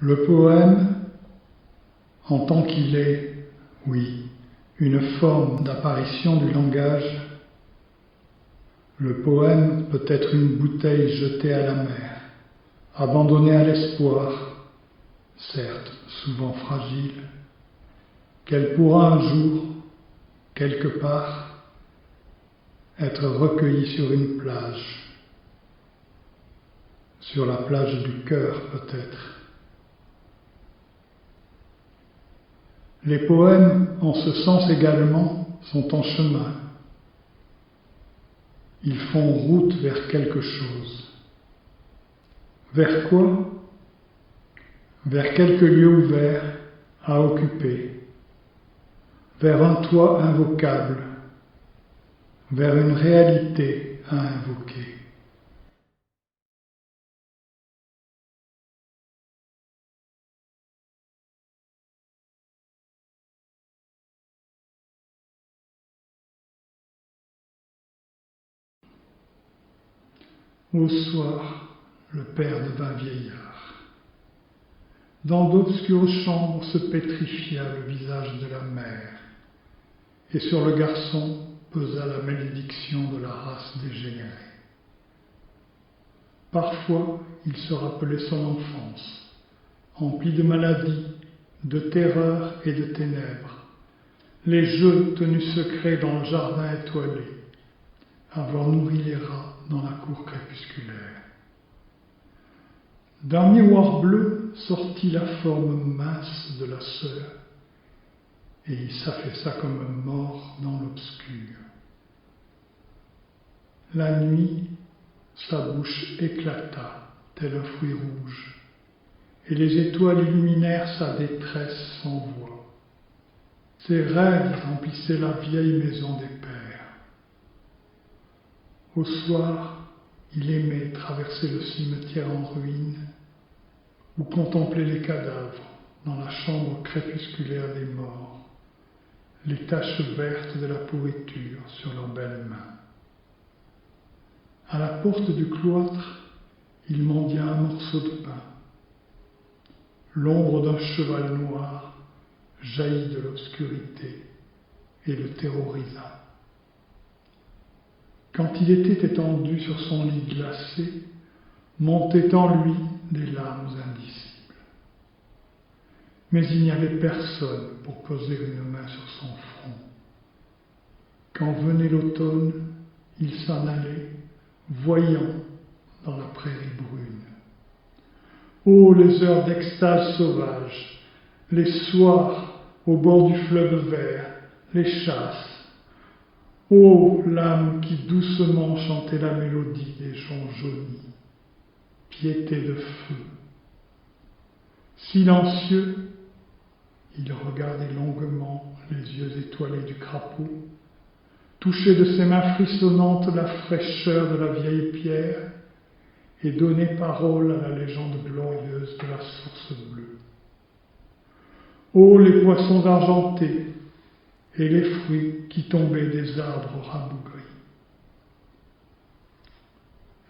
Le poème, en tant qu'il est, oui, une forme d'apparition du langage, le poème peut être une bouteille jetée à la mer, abandonnée à l'espoir, certes souvent fragile, qu'elle pourra un jour, quelque part, être recueillie sur une plage, sur la plage du cœur peut-être. Les poèmes, en ce sens également, sont en chemin. Ils font route vers quelque chose. Vers quoi ? Vers quelques lieux ouverts à occuper, vers un toit invocable, vers une réalité à invoquer. Au soir, le père devint vieillard. Dans d'obscures chambres se pétrifia le visage de la mère, et sur le garçon pesa la malédiction de la race dégénérée. Parfois, il se rappelait son enfance, emplie de maladies, de terreurs et de ténèbres, les jeux tenus secrets dans le jardin étoilé, avoir nourri les rats dans la cour crépusculaire. D'un miroir bleu sortit la forme mince de la sœur, et il s'affaissa comme mort dans l'obscur. La nuit, sa bouche éclata, tel un fruit rouge, et les étoiles illuminèrent sa détresse sans voix. Ses rêves remplissaient la vieille maison des pères. Au soir, il aimait traverser le cimetière en ruine ou contempler les cadavres dans la chambre crépusculaire des morts, les taches vertes de la pourriture sur leurs belles mains. À la porte du cloître, il mendia un morceau de pain. L'ombre d'un cheval noir jaillit de l'obscurité et le terrorisa. Quand il était étendu sur son lit glacé, montaient en lui des larmes indicibles. Mais il n'y avait personne pour poser une main sur son front. Quand venait l'automne, il s'en allait, voyant dans la prairie brune. Oh, les heures d'extase sauvage, les soirs au bord du fleuve vert, les chasses. Oh, l'âme qui doucement chantait la mélodie des joncs jaunis, piété de feu. Silencieux, il regardait longuement les yeux étoilés du crapaud, touchait de ses mains frissonnantes la fraîcheur de la vieille pierre et donnait parole à la légende glorieuse de la source bleue. Oh, les poissons argentés et les fruits qui tombaient des arbres rabougris.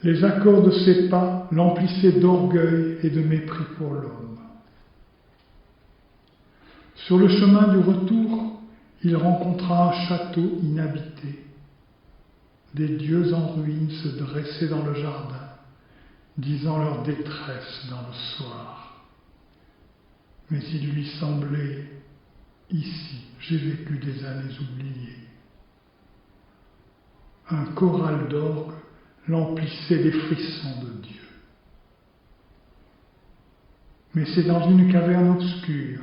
Les accords de ses pas l'emplissaient d'orgueil et de mépris pour l'homme. Sur le chemin du retour, il rencontra un château inhabité. Des dieux en ruine se dressaient dans le jardin, disant leur détresse dans le soir. Mais il lui semblait, ici, j'ai vécu des années oubliées. Un choral d'orgue l'emplissait des frissons de Dieu. Mais c'est dans une caverne obscure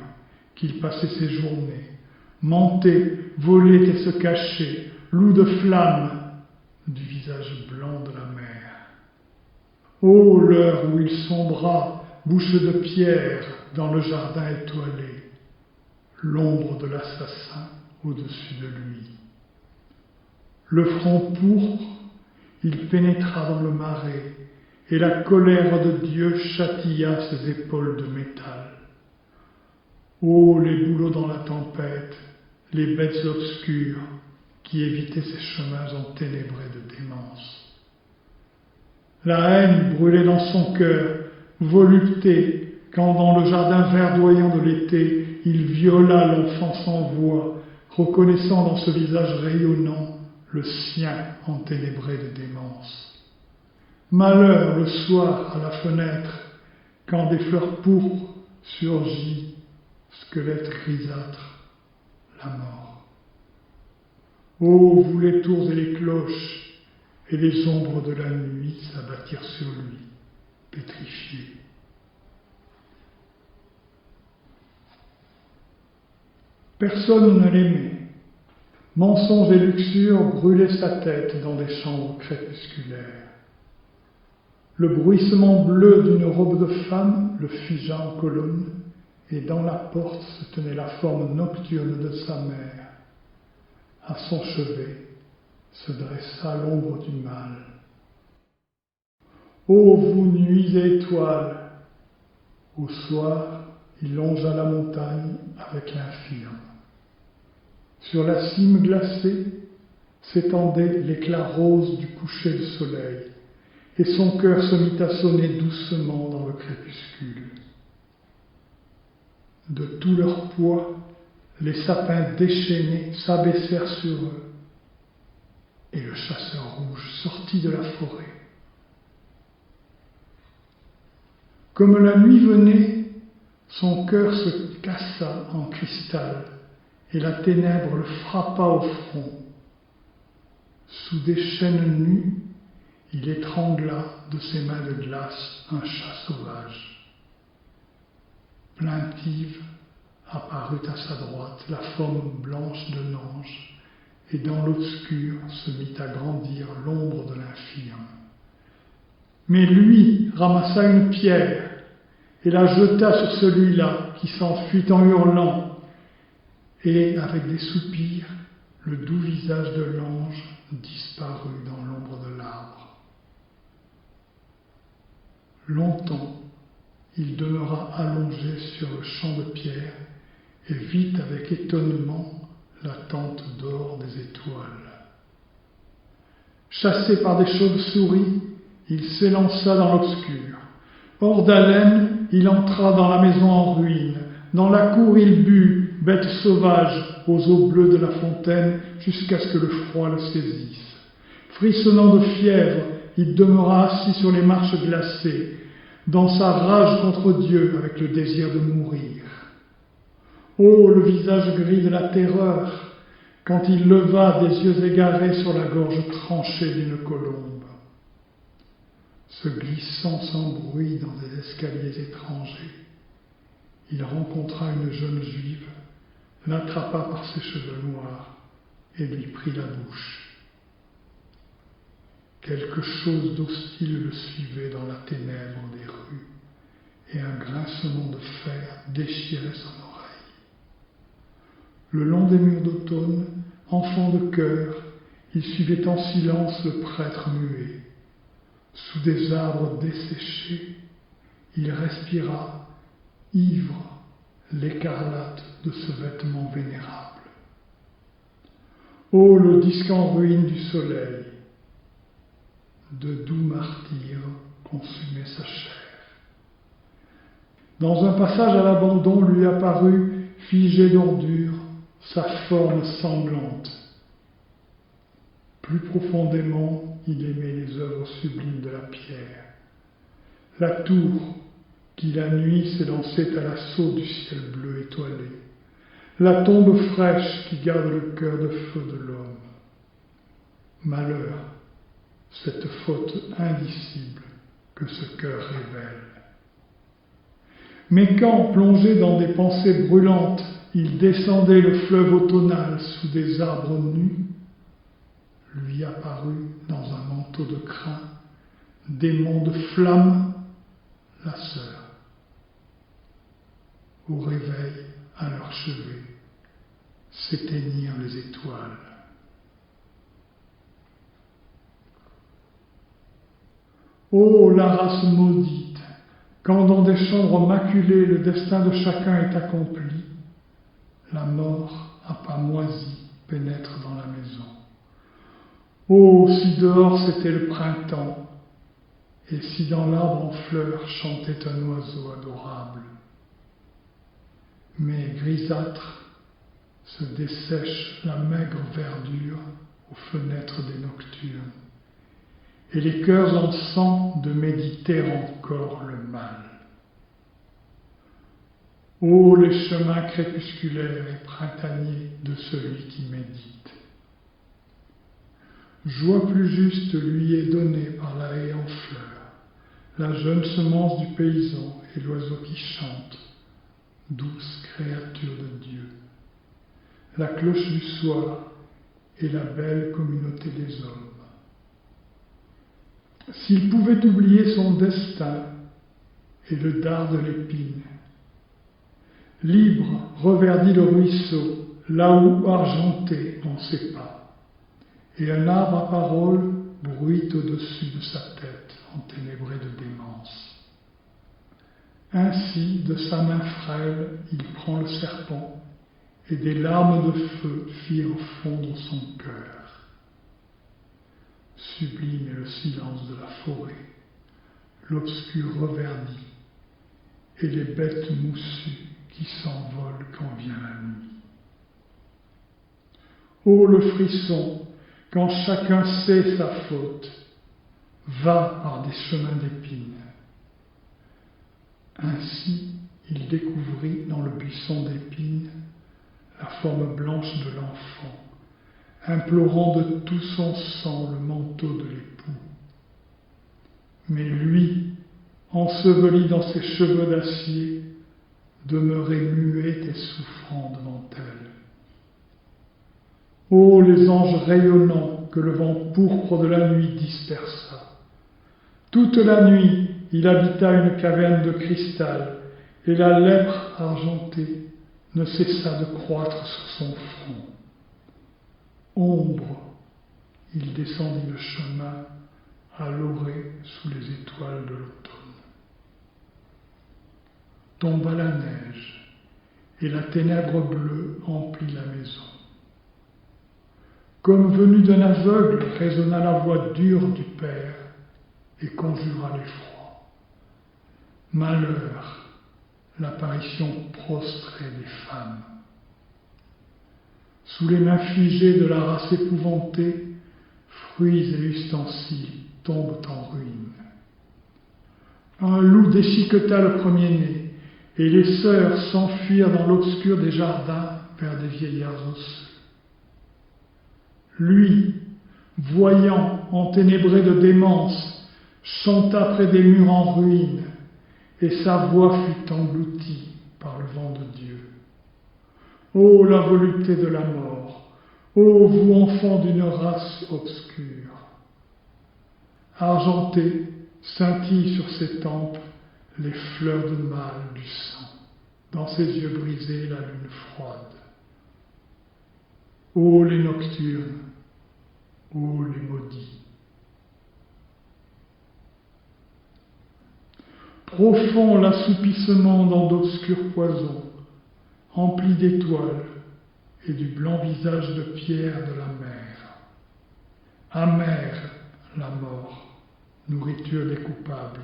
qu'il passait ses journées, montait, volait et se cachait, loup de flamme du visage blanc de la mer. Ô l'heure où il sombra, bouche de pierre, dans le jardin étoilé, l'ombre de l'assassin au-dessus de lui. Le front pourpre, il pénétra dans le marais, et la colère de Dieu châtilla ses épaules de métal. Oh, les bouleaux dans la tempête, les bêtes obscures qui évitaient ces chemins enténébrés de démence. La haine brûlait dans son cœur, volupté, quand dans le jardin verdoyant de l'été, il viola l'enfant sans voix, reconnaissant dans ce visage rayonnant le sien enténébré de démence. Malheur le soir à la fenêtre, quand des fleurs pourpres surgit, squelette grisâtre, la mort. Ô vous les tours et les cloches, et les ombres de la nuit s'abattirent sur lui, pétrifiés. Personne ne l'aimait. Mensonge et luxure brûlaient sa tête dans des chambres crépusculaires. Le bruissement bleu d'une robe de femme le figea en colonne, et dans la porte se tenait la forme nocturne de sa mère. À son chevet se dressa l'ombre du mal. Ô vous nuits et étoiles! Au soir, il longea la montagne avec l'infirme. Sur la cime glacée s'étendait l'éclat rose du coucher de soleil, et son cœur se mit à sonner doucement dans le crépuscule. De tout leur poids, les sapins déchaînés s'abaissèrent sur eux, et le chasseur rouge sortit de la forêt. Comme la nuit venait, son cœur se cassa en cristal, et la ténèbre le frappa au front. Sous des chaînes nues, il étrangla de ses mains de glace un chat sauvage. Plaintive apparut à sa droite la forme blanche d'un ange, et dans l'obscur se mit à grandir l'ombre de l'infirme. Mais lui ramassa une pierre et la jeta sur celui-là qui s'enfuit en hurlant, et avec des soupirs, le doux visage de l'ange disparut dans l'ombre de l'arbre. Longtemps, il demeura allongé sur le champ de pierre et vit avec étonnement la tente d'or des étoiles. Chassé par des chauves-souris, il s'élança dans l'obscur. Hors d'haleine, il entra dans la maison en ruine. Dans la cour, il but, bête sauvage, aux eaux bleues de la fontaine, jusqu'à ce que le froid le saisisse. Frissonnant de fièvre, il demeura assis sur les marches glacées, dans sa rage contre Dieu, avec le désir de mourir. Oh, le visage gris de la terreur, quand il leva des yeux égarés sur la gorge tranchée d'une colombe. Se glissant sans bruit dans des escaliers étrangers, il rencontra une jeune juive, l'attrapa par ses cheveux noirs et lui prit la bouche. Quelque chose d'hostile le suivait dans la ténèbre des rues, et un grincement de fer déchirait son oreille. Le long des murs d'automne, enfant de cœur, il suivait en silence le prêtre muet. Sous des arbres desséchés, il respira, ivre, l'écarlate de ce vêtement vénérable. Ô le disque en ruine du soleil, de doux martyrs consumaient sa chair. Dans un passage à l'abandon lui apparut, figé d'ordure, sa forme sanglante. Plus profondément, il aimait les œuvres sublimes de la pierre. La tour qui la nuit s'élançait à l'assaut du ciel bleu étoilé. La tombe fraîche qui garde le cœur de feu de l'homme. Malheur, cette faute indicible que ce cœur révèle. Mais quand, plongé dans des pensées brûlantes, il descendait le fleuve automnal sous des arbres nus, lui apparut dans un manteau de crin, démon de flamme, la sœur. Au réveil, à leur chevet, s'éteignirent les étoiles. Ô la race maudite, quand dans des chambres maculées le destin de chacun est accompli, la mort à pas moisis pénètre dans la maison. Oh, si dehors c'était le printemps, et si dans l'arbre en fleurs chantait un oiseau adorable. Mais grisâtre se dessèche la maigre verdure aux fenêtres des nocturnes, et les cœurs en sang de méditer encore le mal. Ô les chemins crépusculaires et printaniers de celui qui médite! Joie plus juste lui est donnée par la haie en fleurs, la jeune semence du paysan et l'oiseau qui chante, douce créature de Dieu, la cloche du soir et la belle communauté des hommes. S'il pouvait oublier son destin et le dard de l'épine, libre reverdit le ruisseau, là où argenté on sait pas, et un arbre à parole bruit au-dessus de sa tête, enténébrée de démence. Ainsi, de sa main frêle, il prend le serpent, et des larmes de feu firent fondre son cœur. Sublime est le silence de la forêt, l'obscur reverdit, et les bêtes moussues qui s'envolent quand vient la nuit. Ô le frisson, quand chacun sait sa faute, va par des chemins d'épines. Ainsi, il découvrit dans le buisson d'épines la forme blanche de l'enfant, implorant de tout son sang le manteau de l'époux. Mais lui, enseveli dans ses cheveux d'acier, demeurait muet et souffrant devant elle. Ô les anges rayonnants que le vent pourpre de la nuit dispersa! Toute la nuit, il habita une caverne de cristal, et la lèpre argentée ne cessa de croître sur son front. Ombre, il descendit le chemin à l'orée sous les étoiles de l'automne. Tomba la neige, et la ténèbre bleue emplit la maison. Comme venue d'un aveugle, résonna la voix dure du Père et conjura l'effroi. Malheur, l'apparition prostrée des femmes. Sous les mains figées de la race épouvantée, fruits et ustensiles tombent en ruine. Un loup déchiqueta le premier-né, et les sœurs s'enfuirent dans l'obscur des jardins vers des vieillards osseux. Lui, voyant, enténébré de démence, chanta près des murs en ruine, et sa voix fut engloutie par le vent de Dieu. Ô la volupté de la mort, ô vous enfants d'une race obscure! Argentées scintillent sur ses tempes les fleurs de mâle du sang, dans ses yeux brisés la lune froide. Ô les nocturnes, ô les maudits! Profond l'assoupissement dans d'obscurs poisons, empli d'étoiles et du blanc visage de pierre de la mer. Amère la mort, nourriture des coupables.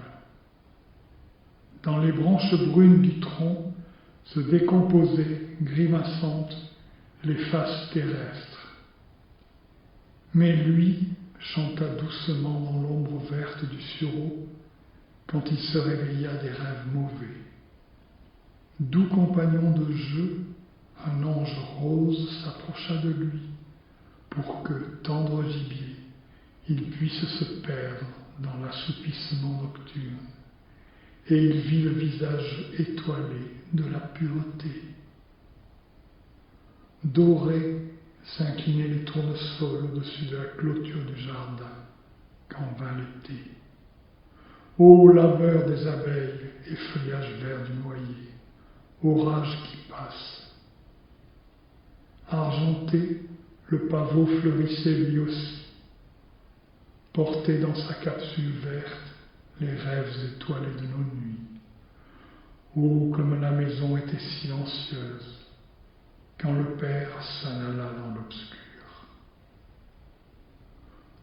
Dans les branches brunes du tronc se décomposaient, grimaçantes, les faces terrestres. Mais lui chanta doucement dans l'ombre verte du sureau quand il se réveilla des rêves mauvais. Doux compagnon de jeu, un ange rose s'approcha de lui pour que, tendre gibier, il puisse se perdre dans l'assoupissement nocturne. Et il vit le visage étoilé de la pureté. Dorés s'inclinaient les tournesols au-dessus de la clôture du jardin quand vint l'été. Ô laveur des abeilles et feuillage vert du noyer, orage qui passe. Argenté, le pavot fleurissait lui aussi, portait dans sa capsule verte les rêves étoilés de nos nuits. Oh, comme la maison était silencieuse quand le Père s'en alla dans l'obscur.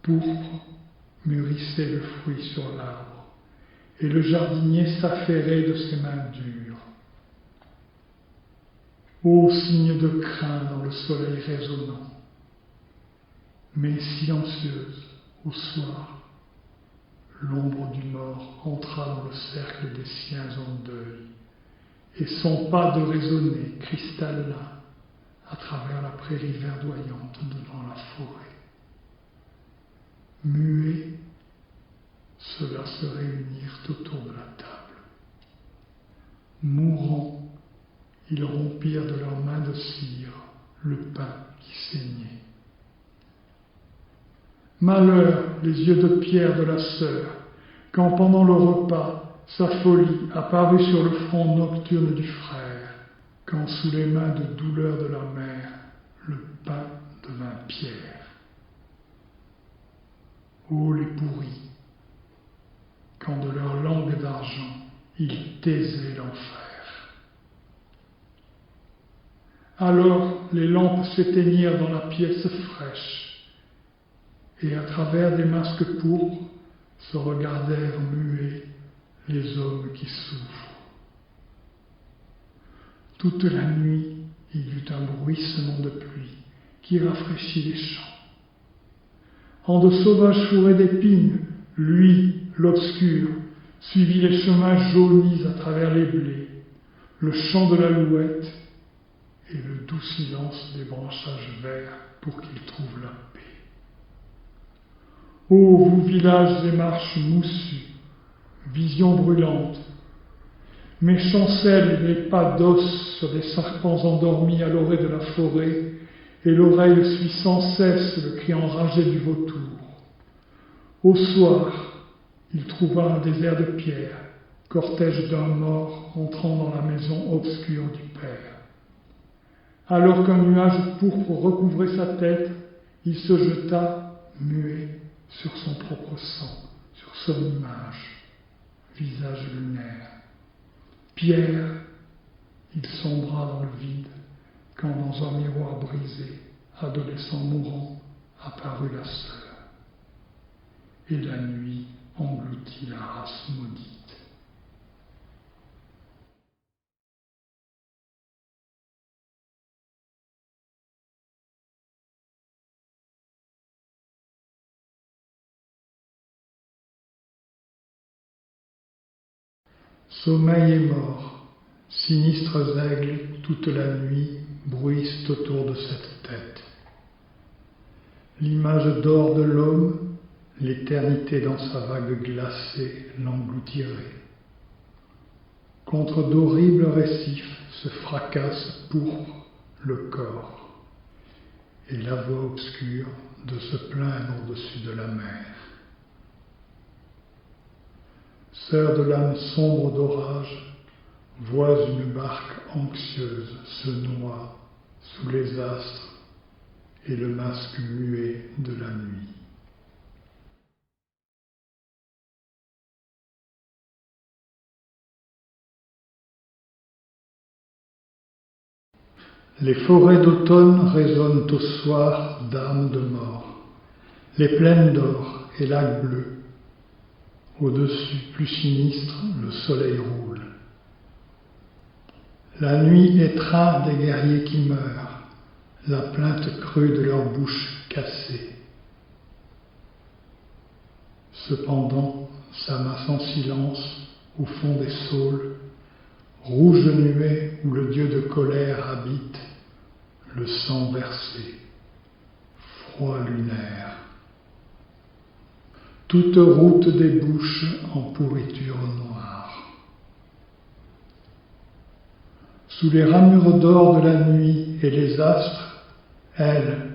Pourpre mûrissait le fruit sur l'arbre, et le jardinier s'affairait de ses mains dures. Ô signe de crin dans le soleil résonnant, mais silencieuse au soir, l'ombre du mort entra dans le cercle des siens en deuil, et son pas de résonner cristallin à travers la prairie verdoyante devant la forêt. Muets, ceux-là se réunirent autour de la table. Mourants, ils rompirent de leurs mains de cire le pain qui saignait. Malheur, les yeux de pierre de la sœur, quand pendant le repas, sa folie apparut sur le front nocturne du frère, quand sous les mains de douleur de la mère, le pain devint pierre. Ô les pourris, quand de leur langue d'argent, ils taisaient l'enfer. Alors les lampes s'éteignirent dans la pièce fraîche, et à travers des masques pourpres se regardèrent muets les hommes qui souffrent. Toute la nuit, il y eut un bruissement de pluie qui rafraîchit les champs. En de sauvages fourrés d'épines, lui, l'obscur, suivit les chemins jaunis à travers les blés, le chant de l'alouette et le doux silence des branchages verts pour qu'il trouve la paix. Ô vous villages et marches moussus, visions brûlantes, mes chancelles les pas d'os sur des serpents endormis à l'orée de la forêt, et l'oreille suit sans cesse le cri enragé du vautour. Au soir, il trouva un désert de pierre, cortège d'un mort entrant dans la maison obscure du père. Alors qu'un nuage pourpre recouvrait sa tête, il se jeta, muet, sur son propre sang, sur son image, visage lunaire. Pierre, il sombra dans le vide, quand dans un miroir brisé, adolescent mourant, apparut la sœur. Et la nuit engloutit la race maudite. Sommeil est mort, sinistres aigles, toute la nuit, bruissent autour de cette tête. L'image d'or de l'homme, l'éternité dans sa vague glacée, l'engloutirait. Contre d'horribles récifs se fracasse pourpre le corps, et la voix obscure de se plaindre au-dessus de la mer. Sœur de l'âme sombre d'orage, vois une barque anxieuse se noie sous les astres et le masque muet de la nuit. Les forêts d'automne résonnent au soir d'âmes de mort, les plaines d'or et lacs bleus. Au-dessus, plus sinistre, le soleil roule. La nuit étreint des guerriers qui meurent, la plainte crue de leur bouche cassée. Cependant, s'amasse en silence, au fond des saules, rouge nuée où le dieu de colère habite, le sang versé, froid lunaire. Toute route débouche en pourriture noire. Sous les ramures d'or de la nuit et les astres, elle,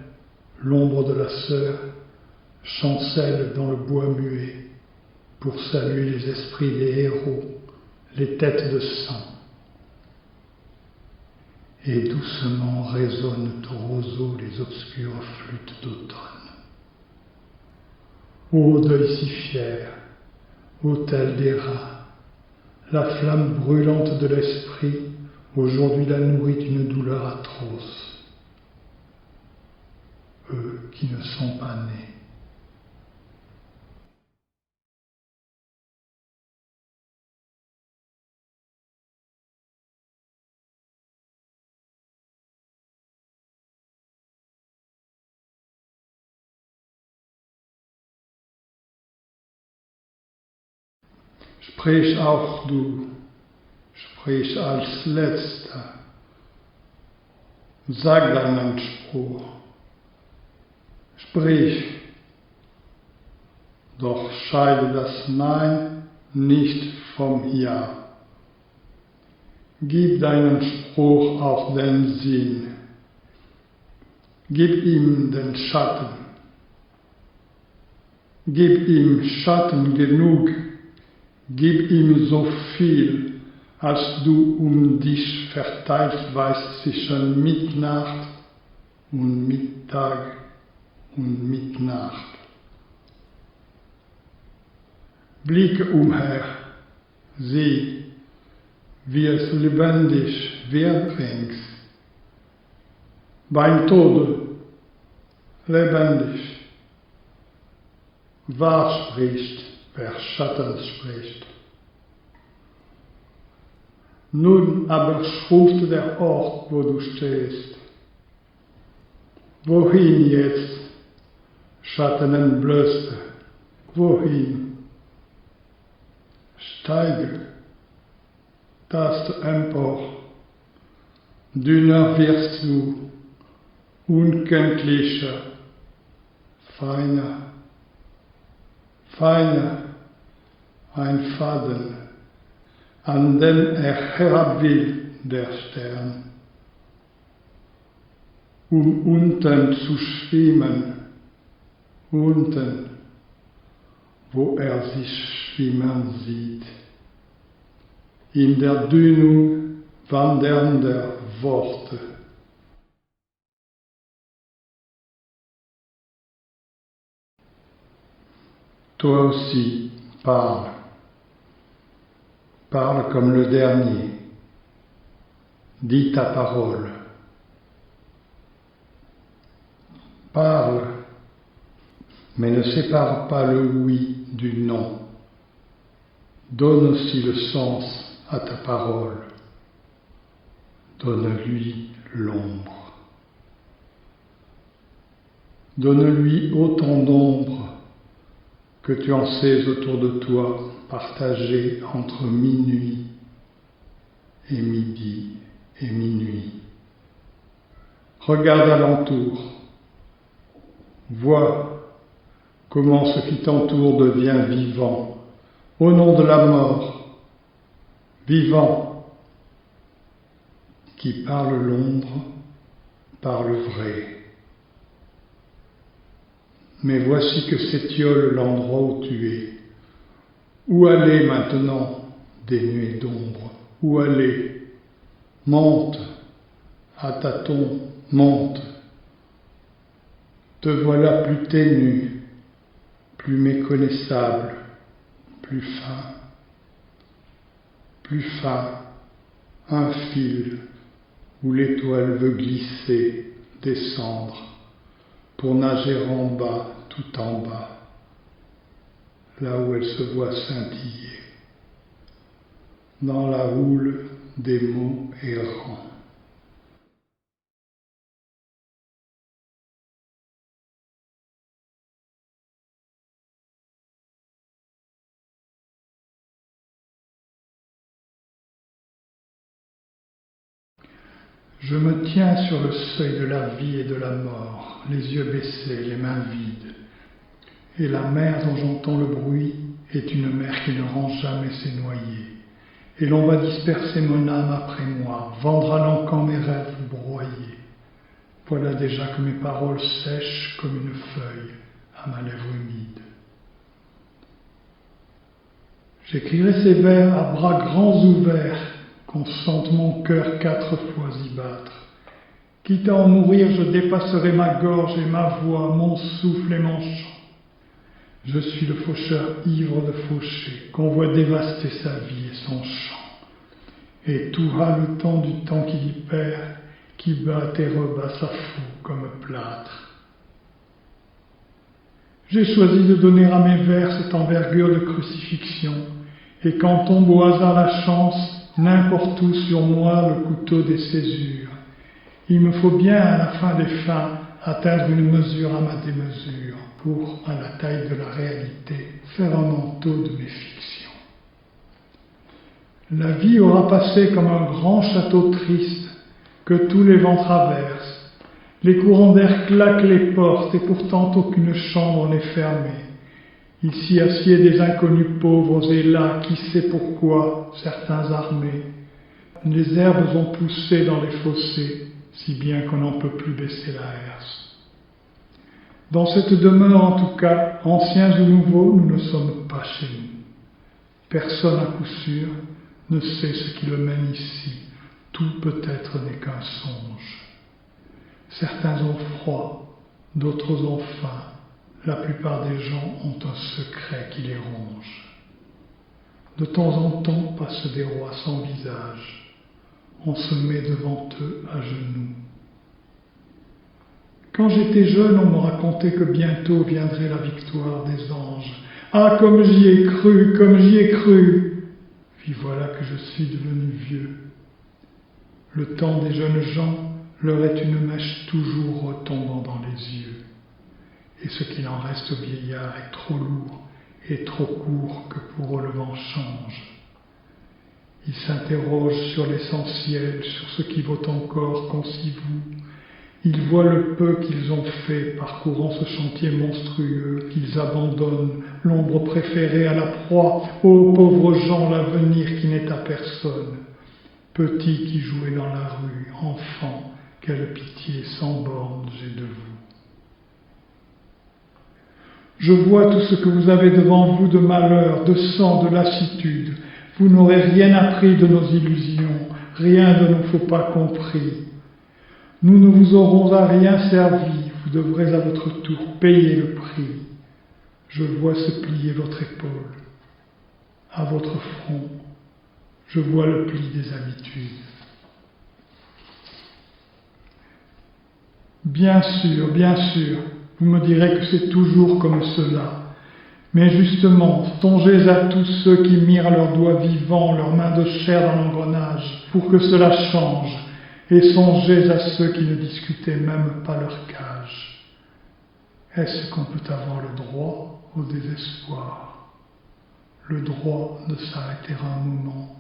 l'ombre de la sœur, chancelle dans le bois muet pour saluer les esprits des héros, les têtes de sang. Et doucement résonnent au roseau les obscures flûtes d'automne. Ô deuil si fier, autel des rats, la flamme brûlante de l'esprit aujourd'hui la nourrit d'une douleur atroce. Eux qui ne sont pas nés. Sprich auch du, sprich als Letzter. Sag deinen Spruch. Sprich, doch scheide das Nein nicht vom Ja. Gib deinem Spruch auch den Sinn. Gib ihm den Schatten. Gib ihm Schatten genug. Gib ihm so viel, als du um dich verteilt weißt zwischen Mitternacht und Mittag und Mitternacht. Blicke umher, sieh, wie es lebendig wird rings. Beim Tode, lebendig. Wahr spricht, wer Schatten spricht. Nun aber schruft der Ort, wo du stehst. Wohin jetzt, Schattenentblößte, wohin? Steige, taste empor, dünner wirst du, unkenntlicher, feiner, feiner, ein Faden, an dem herab will der Stern, unten zu schwimmen, unten, wo sich schwimmen sieht, in der Dünung wandernder Worte. Toi aussi, parle. Parle comme le dernier. Dis ta parole. Parle, mais ne sépare pas le oui du non. Donne aussi le sens à ta parole. Donne-lui l'ombre. Donne-lui autant d'ombre que tu en sais autour de toi, partagé entre minuit et midi et minuit. Regarde alentour, vois comment ce qui t'entoure devient vivant, au nom de la mort, vivant, qui par l'ombre, par le vrai. Mais voici que s'étiole l'endroit où tu es. Où aller maintenant, dénué d'ombre? Où aller? Monte, à tâtons, monte. Te voilà plus ténu, plus méconnaissable, plus fin, un fil où l'étoile veut glisser, descendre, pour nager en bas, tout en bas, là où elle se voit scintiller, dans la houle des mots errants. Je me tiens sur le seuil de la vie et de la mort, les yeux baissés, les mains vides. Et la mer dont j'entends le bruit est une mer qui ne rend jamais ses noyés. Et l'on va disperser mon âme après moi, vendre à l'encan mes rêves broyés. Voilà déjà que mes paroles sèchent comme une feuille à ma lèvre humide. J'écrirai ces vers à bras grands ouverts, qu'on sente mon cœur 4 fois y battre. Quitte à en mourir, je dépasserai ma gorge et ma voix, mon souffle et mon chant. Je suis le faucheur ivre de faucher, qu'on voit dévaster sa vie et son champ. Et tout haletant du temps qu'il y perd, qui bat et rebat sa fou comme plâtre. J'ai choisi de donner à mes vers cette envergure de crucifixion, et quand tombe au hasard la chance, n'importe où sur moi le couteau des césures. Il me faut bien à la fin des fins atteindre une mesure à ma démesure pour, à la taille de la réalité, faire un manteau de mes fictions. La vie aura passé comme un grand château triste que tous les vents traversent. Les courants d'air claquent les portes et pourtant aucune chambre n'est fermée. Il s'y assied des inconnus pauvres et là, qui sait pourquoi, certains armés. Les herbes ont poussé dans les fossés, si bien qu'on n'en peut plus baisser la herse. Dans cette demeure en tout cas, anciens ou nouveaux, nous ne sommes pas chez nous. Personne à coup sûr ne sait ce qui le mène ici. Tout peut-être n'est qu'un songe. Certains ont froid, d'autres ont faim. La plupart des gens ont un secret qui les ronge. De temps en temps passent des rois sans visage. On se met devant eux à genoux. Quand j'étais jeune, on me racontait que bientôt viendrait la victoire des anges. Ah, comme j'y ai cru, comme j'y ai cru! Puis voilà que je suis devenu vieux. Le temps des jeunes gens leur est une mèche toujours retombant dans les yeux. Et ce qu'il en reste aux vieillards est trop lourd et trop court que pour eux le vent change. Ils s'interrogent sur l'essentiel, sur ce qui vaut encore qu'on s'y voue. Ils voient le peu qu'ils ont fait parcourant ce chantier monstrueux qu'ils abandonnent, l'ombre préférée à la proie. Ô pauvres gens, l'avenir qui n'est à personne. Petits qui jouaient dans la rue, enfants, quelle pitié sans bornes j'ai de vous. Je vois tout ce que vous avez devant vous de malheur, de sang, de lassitude. Vous n'aurez rien appris de nos illusions, rien de nos faux pas compris. Nous ne vous aurons à rien servi, vous devrez à votre tour payer le prix. Je vois se plier votre épaule. À votre front, je vois le pli des habitudes. Bien sûr, vous me direz que c'est toujours comme cela. Mais justement, songez à tous ceux qui mirent leurs doigts vivants, leurs mains de chair dans l'engrenage, pour que cela change, et songez à ceux qui ne discutaient même pas leur cage. Est-ce qu'on peut avoir le droit au désespoir, le droit de s'arrêter un moment?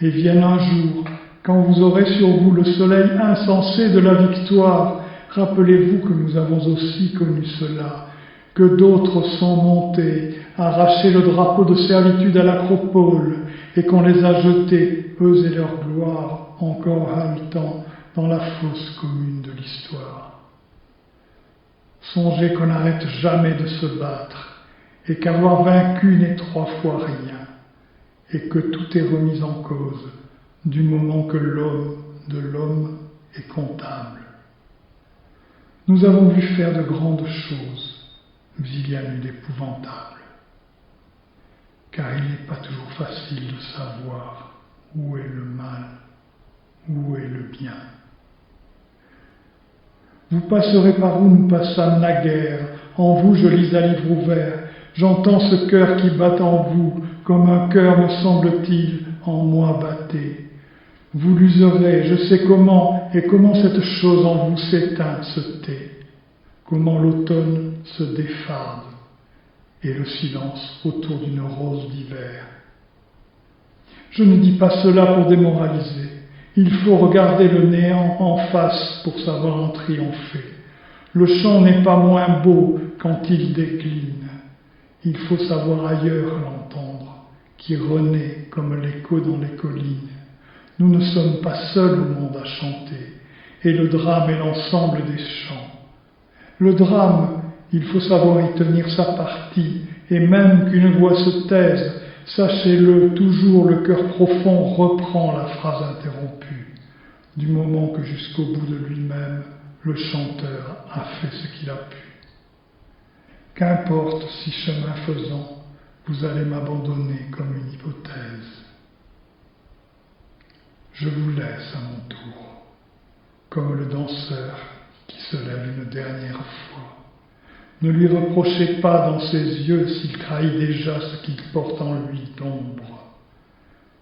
Et vienne un jour, quand vous aurez sur vous le soleil insensé de la victoire, rappelez-vous que nous avons aussi connu cela, que d'autres sont montés, arraché le drapeau de servitude à l'acropole, et qu'on les a jetés, eux et leur gloire, encore haletant dans la fosse commune de l'histoire. Songez qu'on n'arrête jamais de se battre, et qu'avoir vaincu n'est 3 fois rien, et que tout est remis en cause, du moment que l'homme de l'homme est comptable. Nous avons vu faire de grandes choses, mais il y a eu d'épouvantables, car il n'est pas toujours facile de savoir où est le mal, où est le bien. Vous passerez par où nous passâmes naguère, en vous je lis un livre ouvert, j'entends ce cœur qui bat en vous, comme un cœur me semble-t-il en moi battait. Vous l'userez, je sais comment, et comment cette chose en vous s'éteint, se tait, comment l'automne se défarde, et le silence autour d'une rose d'hiver. Je ne dis pas cela pour démoraliser, il faut regarder le néant en face pour savoir en triompher. Le champ n'est pas moins beau quand il décline, il faut savoir ailleurs l'entendre, qui renaît comme l'écho dans les collines. Nous ne sommes pas seuls au monde à chanter, et le drame est l'ensemble des chants. Le drame, il faut savoir y tenir sa partie, et même qu'une voix se taise, sachez-le, toujours le cœur profond reprend la phrase interrompue, du moment que jusqu'au bout de lui-même, le chanteur a fait ce qu'il a pu. Qu'importe si chemin faisant, vous allez m'abandonner comme une hypothèse. Je vous laisse à mon tour, comme le danseur qui se lève une dernière fois. Ne lui reprochez pas dans ses yeux s'il trahit déjà ce qu'il porte en lui d'ombre.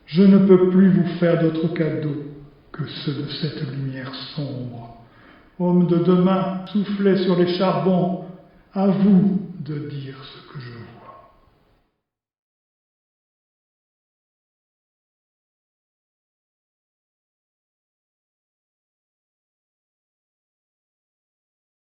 Je ne peux plus vous faire d'autres cadeaux que ceux de cette lumière sombre. Homme de demain, soufflez sur les charbons, à vous de dire ce que je vois.